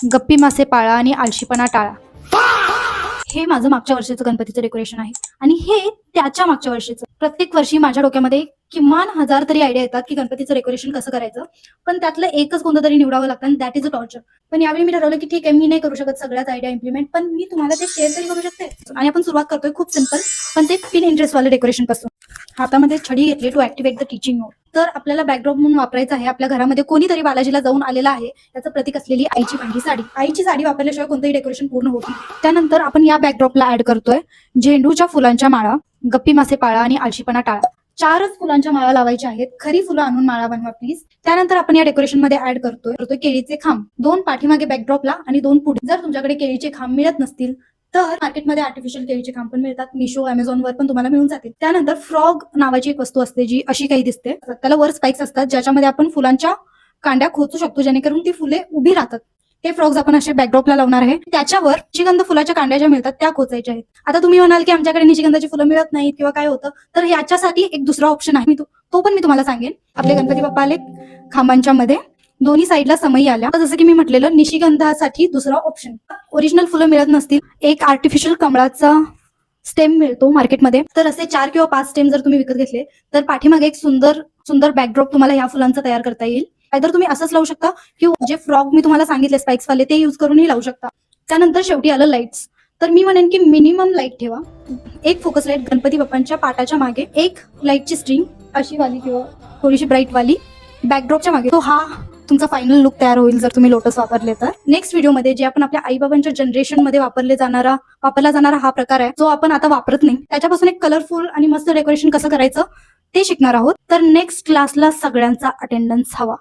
गप्पी मासे पाळा आणि आळशीपणा टाळा. हे माझं मागच्या वर्षीचं गणपतीचं डेकोरेशन आहे आणि हे त्याच्या मागच्या वर्षीचं. प्रत्येक वर्षी माझ्या डोक्यामध्ये किमान 1000 तरी आयडिया येतात की गणपतीचं डेकोरेशन कसं करायचं, पण त्यातलं एकच कोणतं तरी निवडावं लागतं आणि दॅट इज अ टॉर्चर. पण यावेळी मी ठरवलं की ठीक आहे, मी नाही करू शकत सगळ्याच आयडिया इम्प्लिमेंट, पण मी तुम्हाला ते शेअर तरी करू शकते. आणि आपण सुरुवात करतोय खूप सिंपल, पण ते पिन इंटरेस्ट वाले डेकोरेशन पासून. हातामध्ये छडी घेतली टू ऍक्टिव्हेट द टीचिंग मोड. तर आपल्याला बॅकड्रॉप म्हणून वापरायचं आहे. आपल्या घरामध्ये कोणीतरी बालाजीला जाऊन आलेला आहे त्याचं प्रतीक असलेली आईची पांढरी साडी. आईची साडी वापरल्याशिवाय कोणतंही डेकोरेशन पूर्ण होत नाही. त्यानंतर आपण या बॅकड्रॉपला ऍड करतोय झेंडूच्या फुलांच्या माळा, गप्पी मासे पाळा आणि आळशीपणा टाळा. 4च फुलांच्या माळा लावायच्या आहेत. खरी फुलं आणून माळा बनवा प्लीज. त्यानंतर आपण या डेकोरेशन मध्ये ऍड करतोय केळीचे खांब, 2 पाठीमागे बॅकड्रॉपला आणि 2 पुढे. जर तुमच्याकडे केळीचे खांब मिळत नसतील तर मार्केटमध्ये आर्टिफिशियल केळीचे खांब पण मिळतात. मिशो, अमेझॉन वर पण तुम्हाला मिळून जातील. त्यानंतर फ्रॉग नावाची एक वस्तू असते जी अशी काही दिसते. त्याला वर स्पाइक्स असतात ज्याच्यामध्ये आपण फुलांच्या कांड्या खोचू शकतो जेणेकरून ती फुले उभी राहतात. ते फ्रॉग्स आपण असे बॅकड्रॉपला लावणार आहे. त्याच्यावर निशिगंध फुलाच्या कांड्या ज्या मिळतात त्या खोचायच्या आहेत. आता तुम्ही म्हणाल की आमच्याकडे निशिगंधाची फुलं मिळत नाहीत किंवा काय होतं, तर याच्यासाठी एक दुसरा ऑप्शन आहे. तो पण मी तुम्हाला सांगेन. आपले गणपती बाप्पा आले खांबांच्या मध्ये, दोन्ही साईडला समई आल्या. जसं की मी म्हटलेलं निशिगंधासाठी दुसरा ऑप्शन. ओरिजिनल फुलं मिळत नसतील, एक आर्टिफिशियल कमळाचा स्टेम मिळतो मार्केटमध्ये. तर असे 4 किंवा 5 स्टेम जर तुम्ही विकत घेतले तर पाठीमागे एक सुंदर बॅकड्रॉप तुम्हाला ह्या फुलांचा तयार करता येईल. तर तुम्ही असंच लावू शकता किंवा जे फ्रॉग मी तुम्हाला सांगितले स्पाइक्स वाले ते युज करूनही लावू शकता. त्यानंतर शेवटी आलं लाईट्स. तर मी म्हणेन की मिनिमम लाईट ठेवा. एक फोकस लाईट गणपती बाप्पांच्या पाटाच्या मागे, एक लाईटची स्ट्रिंग अशी वाली किंवा थोडीशी ब्राईट वाली बॅकड्रॉपच्या मागे. तो हा तुमचा फायनल लुक तयार होईल जर तुम्ही लोटस वापरले तर. नेक्स्ट व्हिडिओमध्ये जे आपण आपल्या आईबाबांच्या जनरेशन मध्ये वापरला जाणारा हा प्रकार आहे जो आपण आता वापरत नाही, त्याच्यापासून एक कलरफुल आणि मस्त डेकोरेशन कसं करायचं ते शिकणार आहोत. तर नेक्स्ट क्लासला सगळ्यांचा अटेंडन्स हवा.